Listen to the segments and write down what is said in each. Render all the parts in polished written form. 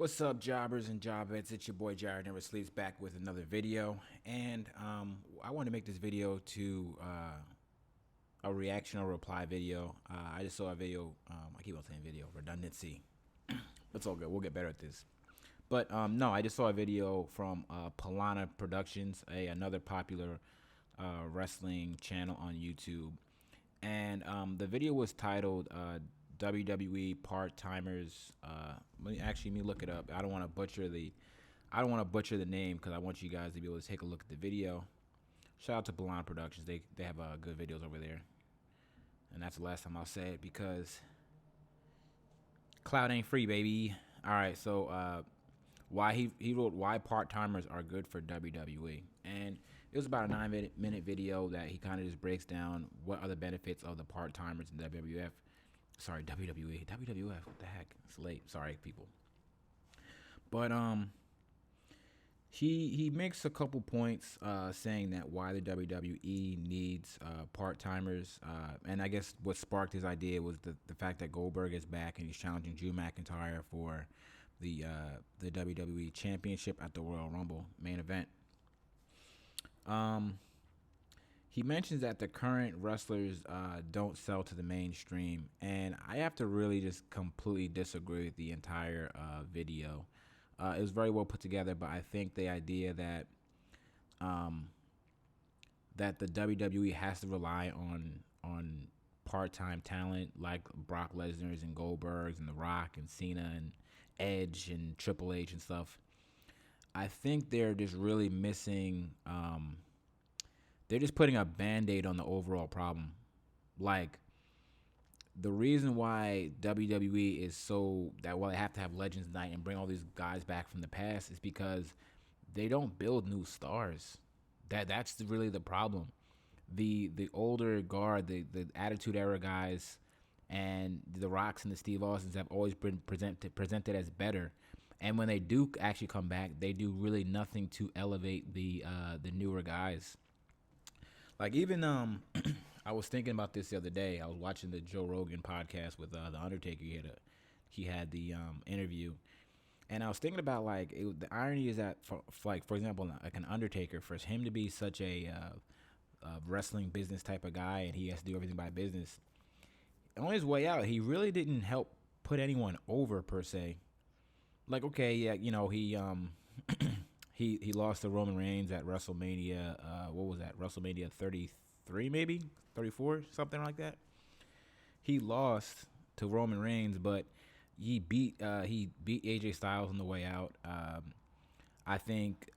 What's up, jobbers and jobbettes? It's your boy Jared Never Sleeps back with another video, and I want to make this video to a reaction or reply video. I just saw a video. I keep on saying video redundancy. It's all good. We'll get better at this. But no, I just saw a video from Pllana Productions, another popular wrestling channel on YouTube, and the video was titled WWE Part Timers. Let me look it up. I don't want to butcher the name because I want you guys to be able to take a look at the video. Shout out to Pllana Productions. They have good videos over there, and that's the last time I'll say it because cloud ain't free, baby. All right, so why he wrote why part timers are good for WWE, and it was about a 9-minute video that he kind of just breaks down what are the benefits of the part timers in WWF. Sorry, WWE, WWF. What the heck? It's late. Sorry, people. But he makes a couple points saying that why the WWE needs part timers, and I guess what sparked his idea was the fact that Goldberg is back and he's challenging Drew McIntyre for the WWE Championship at the Royal Rumble main event. He mentions that the current wrestlers don't sell to the mainstream, and I have to really just completely disagree with the entire video. It was very well put together, but I think the idea that that the WWE has to rely on part-time talent like Brock Lesnar's and Goldberg's and The Rock and Cena and Edge and Triple H and stuff, I think they're just really missing. They're just putting a Band-Aid on the overall problem. Like, the reason why WWE is so that they have to have Legends Night and bring all these guys back from the past is because they don't build new stars. That's really the problem. The older guard, the Attitude Era guys, and the Rocks and the Steve Austins have always been presented as better. And when they do actually come back, they do really nothing to elevate the newer guys. Like, even I was thinking about this the other day. I was watching the Joe Rogan podcast with the Undertaker. He had the interview, and I was thinking about the irony is that for example, like an Undertaker, for him to be such a wrestling business type of guy, and he has to do everything by business. On his way out, he really didn't help put anyone over per se. Like, okay, yeah, he he lost to Roman Reigns at WrestleMania. What was that? WrestleMania 33, maybe 34, something like that. He lost to Roman Reigns, but he beat AJ Styles on the way out. I think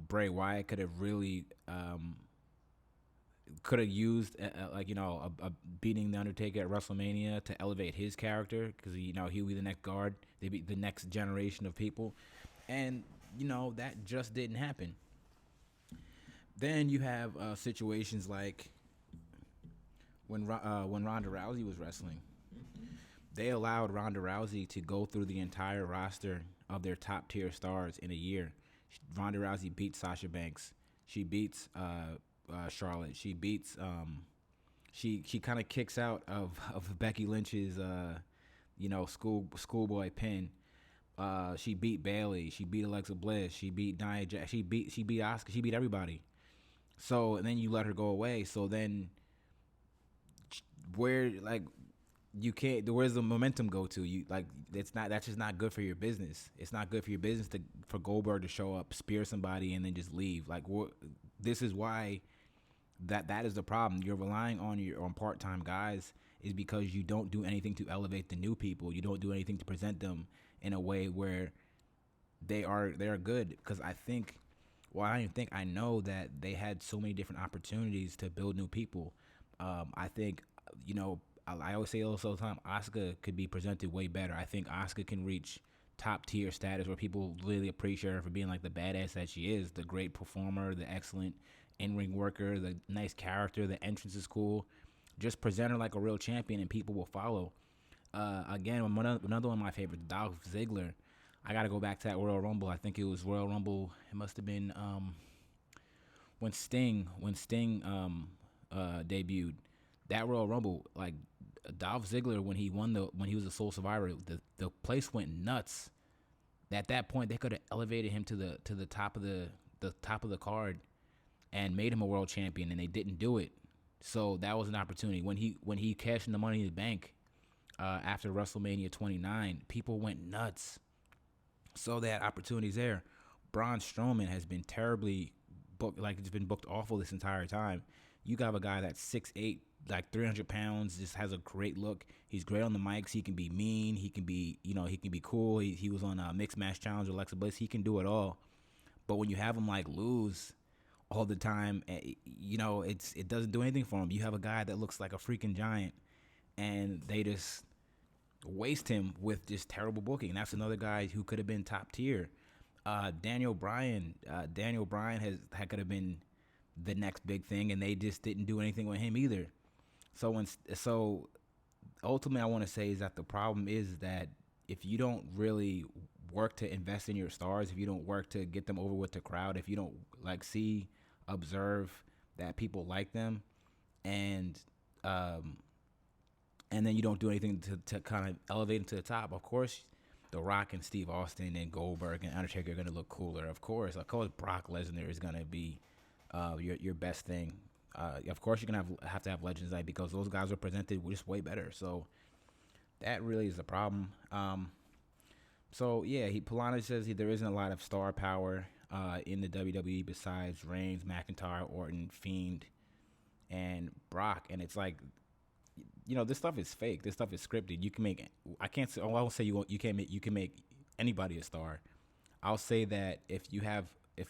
Bray Wyatt could have really used beating the Undertaker at WrestleMania to elevate his character because he'll be the next guard. They be the next generation of people, and that just didn't happen. Then you have situations like when Ronda Rousey was wrestling. They allowed Ronda Rousey to go through the entire roster of their top tier stars in a year. Ronda Rousey beats Sasha Banks. She beats Charlotte. She beats she kind of kicks out of Becky Lynch's schoolboy pin. She beat Bayley. She beat Alexa Bliss. She beat Nia Jax. She beat Asuka. She beat everybody. So, and then you let her go away. So then, where's the momentum go to? That's just not good for your business. It's not good for your business for Goldberg to show up, spear somebody, and then just leave. This is why that is the problem. You're relying on part-time guys is because you don't do anything to elevate the new people. You don't do anything to present them in a way where they're good. Because I know that they had so many different opportunities to build new people. I think I always say all the time, Asuka could be presented way better. I think Asuka can reach top tier status where people really appreciate her for being like the badass that she is, the great performer, the excellent in-ring worker, the nice character, the entrance is cool. Just present her like a real champion and people will follow. Again, another one of my favorites, Dolph Ziggler. I got to go back to that Royal Rumble. I think it was Royal Rumble. It must have been when Sting debuted. That Royal Rumble, like Dolph Ziggler, when he was a sole survivor, the place went nuts. At that point, they could have elevated him to the top of the card and made him a world champion, and they didn't do it. So that was an opportunity when he cashed in the Money in the Bank after WrestleMania 29. People went nuts. So that opportunity's there. Braun Strowman has been terribly booked, like it's been booked awful this entire time. You got a guy that's 6'8", like 300 pounds, just has a great look. He's great on the mics. He can be mean. He can be, he can be cool. He was on a Mixed Match Challenge with Alexa Bliss. He can do it all. But when you have him like lose all the time, it doesn't do anything for him. You have a guy that looks like a freaking giant, and they just waste him with just terrible booking. That's another guy who could have been top tier. Daniel Bryan could have been the next big thing, and they just didn't do anything with him either. So ultimately, I want to say is that the problem is that if you don't really work to invest in your stars, if you don't work to get them over with the crowd, if you don't observe that people like them, and then you don't do anything to kind of elevate them to the top. Of course, The Rock and Steve Austin and Goldberg and Undertaker are going to look cooler. Of course, Brock Lesnar is going to be your best thing. Of course, you're going to have to have Legends Night because those guys are presented just way better. So that really is the problem. Pllana says there isn't a lot of star power in the WWE besides Reigns, McIntyre, Orton, Fiend, and Brock. And it's like, this stuff is fake. This stuff is scripted. You can make. I won't say you can make anybody a star. I'll say that if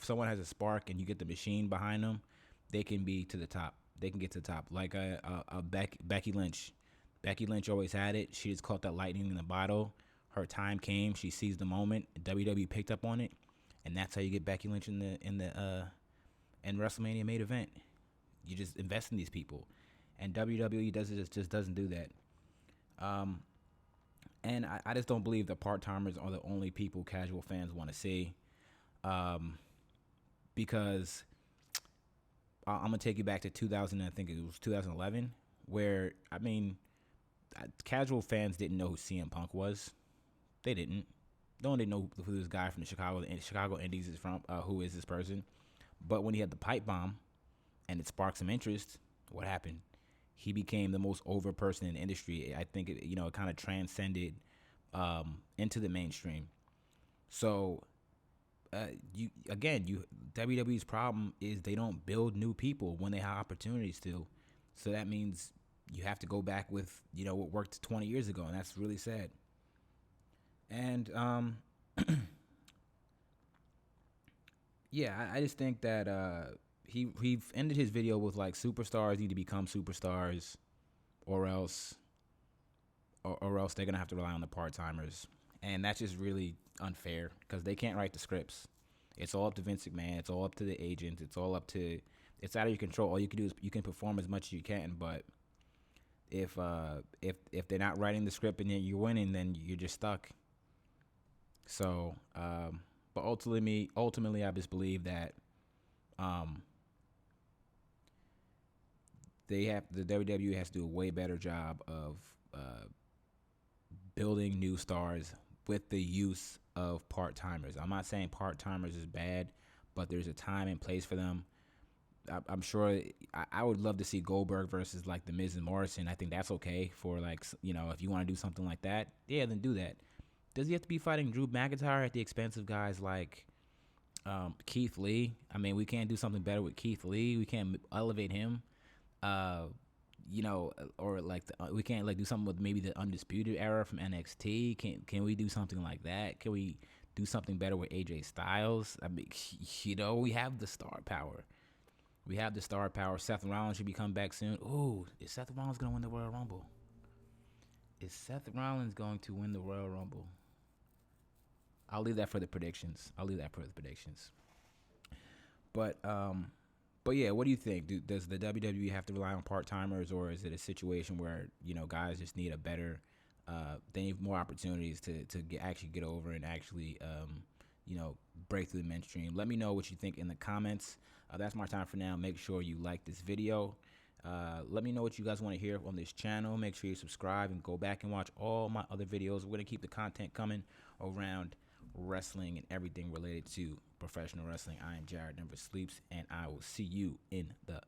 someone has a spark and you get the machine behind them, they can be to the top. They can get to the top. Like Becky Lynch. Becky Lynch always had it. She just caught that lightning in the bottle. Her time came. She seized the moment. WWE picked up on it, and that's how you get Becky Lynch in WrestleMania main event. You just invest in these people. And WWE just doesn't do that. And I just don't believe that part-timers are the only people casual fans want to see. Because I'm going to take you back to 2000, I think it was 2011, where, casual fans didn't know who CM Punk was. They didn't. No one didn't know who this guy from the Chicago Indies is from, who is this person. But when he had the pipe bomb and it sparked some interest, what happened? He became the most over person in the industry. I think it kind of transcended into the mainstream. So, WWE's problem is they don't build new people when they have opportunities to. So that means you have to go back with what worked 20 years ago, and that's really sad. And I just think that he ended his video with like superstars need to become superstars, or else they're gonna have to rely on the part timers, and that's just really unfair because they can't write the scripts. It's all up to Vince McMahon. It's all up to the agents. It's out of your control. All you can do is you can perform as much as you can, but if they're not writing the script and then you're winning, then you're just stuck. So, but ultimately, I just believe that the WWE has to do a way better job of building new stars with the use of part-timers. I'm not saying part-timers is bad, but there's a time and place for them. I'm sure I would love to see Goldberg versus like The Miz and Morrison. I think that's okay for if you want to do something like that, yeah, then do that. Does he have to be fighting Drew McIntyre at the expense of guys like Keith Lee? We can't do something better with Keith Lee. We can't elevate him. We can't do something with maybe the Undisputed Era from NXT. Can we do something like that? Can we do something better with AJ Styles? We have the star power. Seth Rollins should be coming back soon. Ooh, is Seth Rollins going to win the Royal Rumble? I'll leave that for the predictions. But yeah, what do you think? Does the WWE have to rely on part-timers, or is it a situation where, guys just need they need more opportunities to actually get over and actually, break through the mainstream? Let me know what you think in the comments. That's my time for now. Make sure you like this video. Let me know what you guys want to hear on this channel. Make sure you subscribe and go back and watch all my other videos. We're going to keep the content coming around wrestling and everything related to professional wrestling. I am Jared Never Sleeps, and I will see you in the